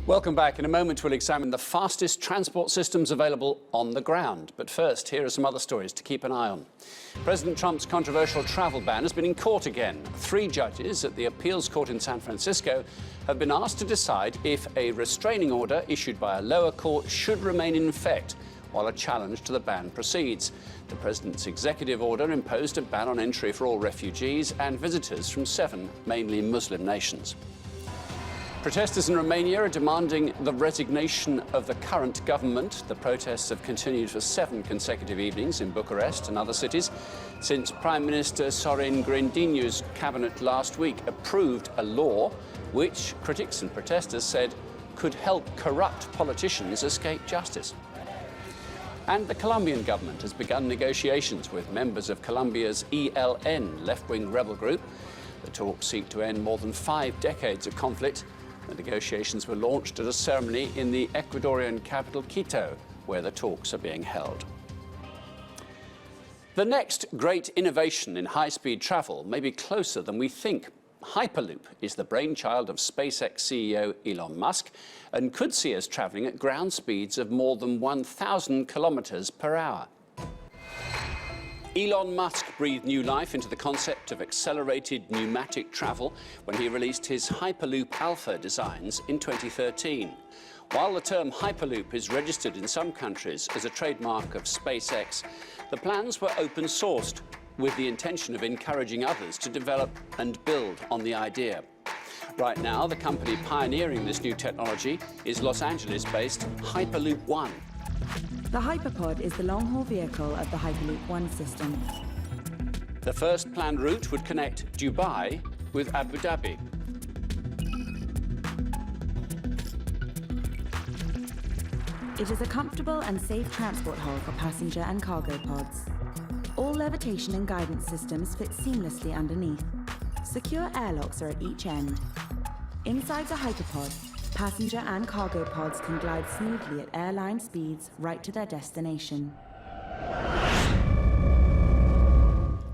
Welcome back. In a moment, we'll examine the fastest transport systems available on the ground. But first, here are some other stories to keep an eye on. President Trump's controversial travel ban has been in court again. 3 judges at the appeals court in San Francisco have been asked to decide if a restraining order issued by a lower court should remain in effect while a challenge to the ban proceeds. The president's executive order imposed a ban on entry for all refugees and visitors from 7 mainly Muslim nations. Protesters in Romania are demanding the resignation of the current government. The protests have continued for 7 consecutive evenings in Bucharest and other cities since Prime Minister Sorin Grindenu's cabinet last week approved a law which critics and protesters said could help corrupt politicians escape justice. And the Colombian government has begun negotiations with members of Colombia's ELN left-wing rebel group. The talks seek to end more than 5 decades of conflict. The negotiations were launched at a ceremony in the Ecuadorian capital, Quito, where the talks are being held. The next great innovation in high-speed travel may be closer than we think. Hyperloop is the brainchild of SpaceX CEO Elon Musk and could see us travelling at ground speeds of more than 1,000 kilometres per hour. Elon Musk breathed new life into the concept of accelerated pneumatic travel when he released his Hyperloop Alpha designs in 2013. While the term Hyperloop is registered in some countries as a trademark of SpaceX, the plans were open-sourced with the intention of encouraging others to develop and build on the idea. Right now, the company pioneering this new technology is Los Angeles-based Hyperloop One. The Hyperpod is the long-haul vehicle of the Hyperloop One system. The first planned route would connect Dubai with Abu Dhabi. It is a comfortable and safe transport hull for passenger and cargo pods. All levitation and guidance systems fit seamlessly underneath. Secure airlocks are at each end. Inside the Hyperpod, passenger and cargo pods can glide smoothly at airline speeds right to their destination.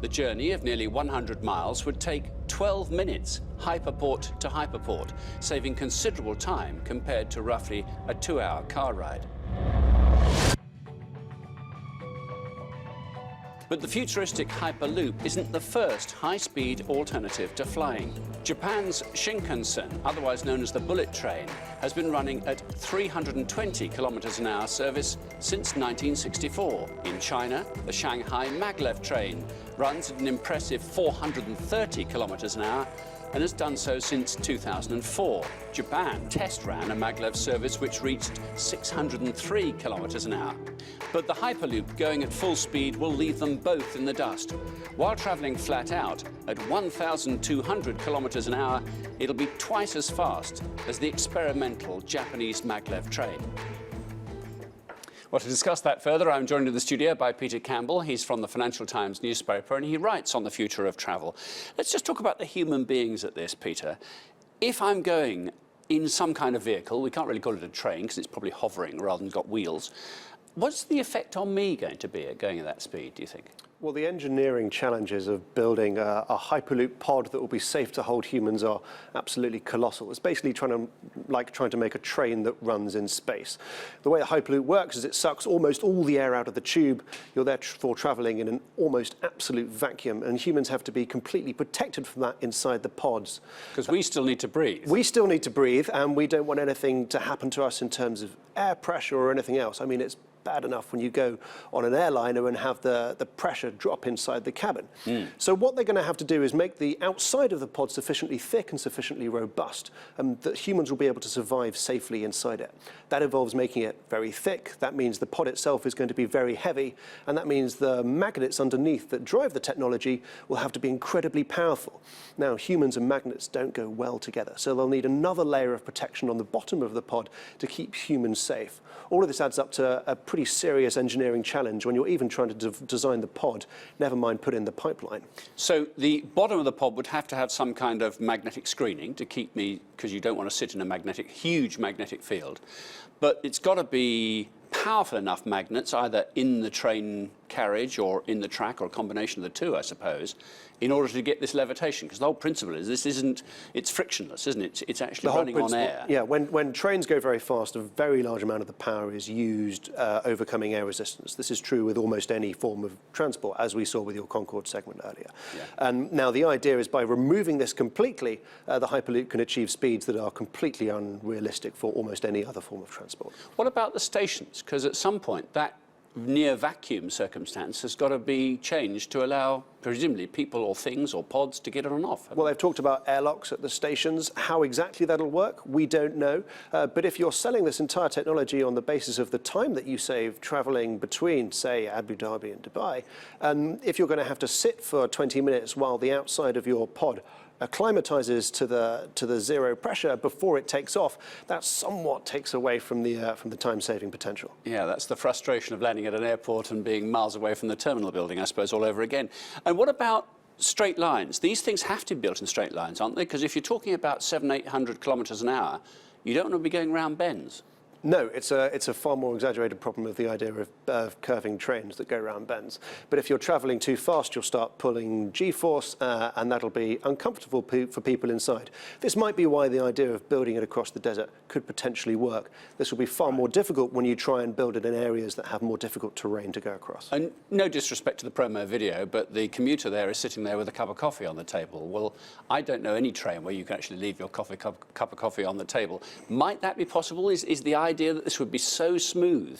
The journey of nearly 100 miles would take 12 minutes, hyperport to hyperport, saving considerable time compared to roughly a 2-hour car ride. But the futuristic Hyperloop isn't the first high-speed alternative to flying. Japan's Shinkansen, otherwise known as the bullet train, has been running at 320 kilometers an hour service since 1964. In China, the Shanghai maglev train runs at an impressive 430 kilometers an hour and has done so since 2004. Japan test ran a maglev service which reached 603 kilometers an hour. But the Hyperloop going at full speed will leave them both in the dust. While travelling flat out at 1,200 kilometers an hour, it'll be twice as fast as the experimental Japanese maglev train. Well, to discuss that further, I'm joined in the studio by Peter Campbell. He's from the Financial Times newspaper, and he writes on the future of travel. Let's just talk about the human beings at this, Peter. If I'm going in some kind of vehicle, we can't really call it a train because it's probably hovering rather than got wheels, what's the effect on me going to be at going at that speed, do you think? Well, the engineering challenges of building a Hyperloop pod that will be safe to hold humans are absolutely colossal. It's basically trying to make a train that runs in space. The way the Hyperloop works is it sucks almost all the air out of the tube. You're therefore traveling in an almost absolute vacuum, and humans have to be completely protected from that inside the pods. Because we still need to breathe. We still need to breathe, and we don't want anything to happen to us in terms of air pressure or anything else. I mean, it's bad enough when you go on an airliner and have the pressure drop inside the cabin. So what they're going to have to do is make the outside of the pod sufficiently thick and sufficiently robust that humans will be able to survive safely inside it. That involves making it very thick. That means the pod itself is going to be very heavy, and that means the magnets underneath that drive the technology will have to be incredibly powerful. Now, humans and magnets don't go well together, so they'll need another layer of protection on the bottom of the pod to keep humans safe. All of this adds up to a pretty serious engineering challenge when you're even trying to design the pod, never mind put in the pipeline. So the bottom of the pod would have to have some kind of magnetic screening to keep me, because you don't want to sit in a huge magnetic field. But it's got to be powerful enough magnets, either in the train carriage or in the track, or a combination of the two, I suppose, in order to get this levitation? Because the whole principle is it's frictionless, isn't it? It's actually running on air. Yeah, when trains go very fast, a very large amount of the power is used overcoming air resistance. This is true with almost any form of transport, as we saw with your Concorde segment earlier. Yeah. And now the idea is by removing this completely, the Hyperloop can achieve speeds that are completely unrealistic for almost any other form of transport. What about the stations? Because at some point that near vacuum circumstance has got to be changed to allow, presumably, people or things or pods to get on and off. Well, they've talked about airlocks at the stations. How exactly that'll work, we don't know. But if you're selling this entire technology on the basis of the time that you save traveling between, say, Abu Dhabi and Dubai, if you're going to have to sit for 20 minutes while the outside of your pod acclimatizes to the zero pressure before it takes off, that somewhat takes away from the time-saving potential. Yeah, that's the frustration of landing at an airport and being miles away from the terminal building, I suppose, all over again. And what about straight lines? These things have to be built in straight lines, aren't they? Because if you're talking about 700-800 kilometres an hour, you don't want to be going round bends. No, it's a far more exaggerated problem of the idea of curving trains that go around bends. But if you're travelling too fast, you'll start pulling G-force, and that'll be uncomfortable for people inside. This might be why the idea of building it across the desert could potentially work. This will be far more difficult when you try and build it in areas that have more difficult terrain to go across. And no disrespect to the promo video, but the commuter there is sitting there with a cup of coffee on the table. Well, I don't know any train where you can actually leave your cup of coffee on the table. Might that be possible? Is the idea that this would be so smooth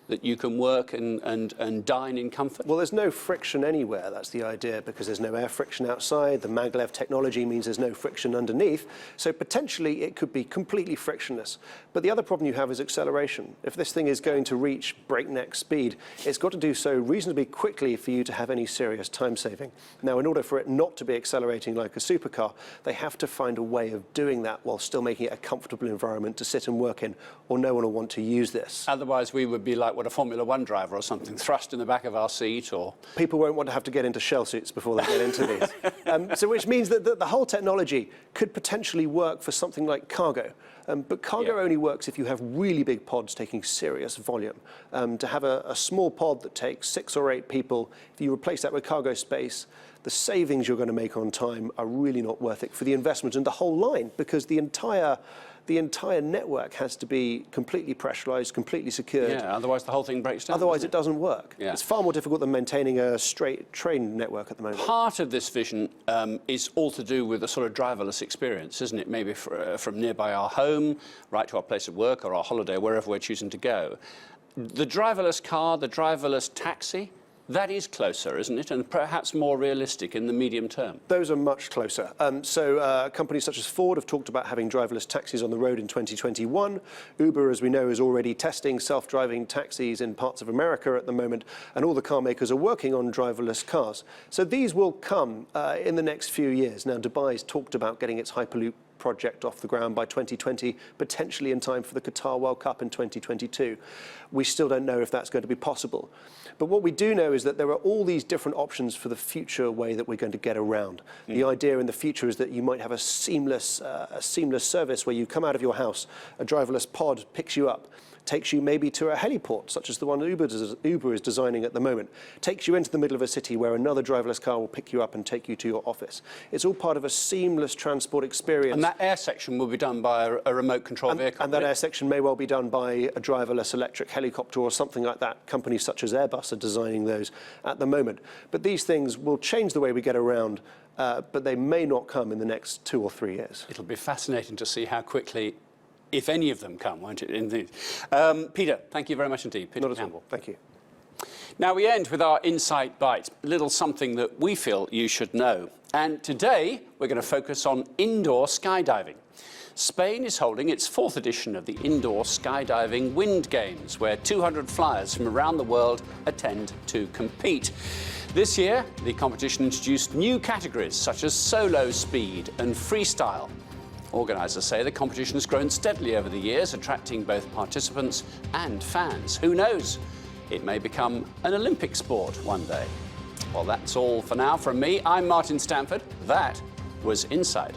that you can work and dine in comfort? Well, there's no friction anywhere, that's the idea, because there's no air friction outside. The maglev technology means there's no friction underneath. So potentially it could be completely frictionless. But the other problem you have is acceleration. If this thing is going to reach breakneck speed, it's got to do so reasonably quickly for you to have any serious time saving. Now, in order for it not to be accelerating like a supercar, they have to find a way of doing that while still making it a comfortable environment to sit and work in, or no one will want to use this. Otherwise, we would be like what a Formula One driver or something, thrust in the back of our seat, or... People won't want to have to get into shell suits before they get into these. So which means that the whole technology could potentially work for something like cargo. But cargo only works if you have really big pods taking serious volume. To have a small pod that takes 6 or 8 people, if you replace that with cargo space, the savings you're going to make on time are really not worth it for the investment in the whole line, because the entire network has to be completely pressurized, completely secured. Yeah, otherwise the whole thing breaks down. Otherwise it doesn't work. Yeah. It's far more difficult than maintaining a straight train network at the moment. Part of this vision is all to do with a sort of driverless experience, isn't it? Maybe from nearby our home, right to our place of work or our holiday, wherever we're choosing to go. The driverless car, the driverless taxi, that is closer, isn't it? And perhaps more realistic in the medium term. Those are much closer. Companies such as Ford have talked about having driverless taxis on the road in 2021. Uber, as we know, is already testing self-driving taxis in parts of America at the moment, and all the car makers are working on driverless cars. So these will come in the next few years. Now, Dubai's talked about getting its Hyperloop project off the ground by 2020, potentially in time for the Qatar World Cup in 2022. We still don't know if that's going to be possible. But what we do know is that there are all these different options for the future way that we're going to get around. The idea in the future is that you might have a seamless service where you come out of your house, a driverless pod picks you up, takes you maybe to a heliport, such as the one Uber is designing at the moment, takes you into the middle of a city where another driverless car will pick you up and take you to your office. It's all part of a seamless transport experience. And that air section will be done by a remote control vehicle. And that air section may well be done by a driverless electric helicopter or something like that. Companies such as Airbus are designing those at the moment. But these things will change the way we get around, but they may not come in the next 2 or 3 years. It'll be fascinating to see how quickly, if any of them come, won't it, indeed? Peter, thank you very much indeed. Peter Campbell. Thank you. Now we end with our Insight Bite, a little something that we feel you should know. And today we're going to focus on indoor skydiving. Spain is holding its 4th edition of the Indoor Skydiving Wind Games, where 200 flyers from around the world attend to compete. This year, the competition introduced new categories such as solo speed and freestyle. Organisers say the competition has grown steadily over the years, attracting both participants and fans. Who knows? It may become an Olympic sport one day. Well, that's all for now from me. I'm Martin Stanford. That was Inside.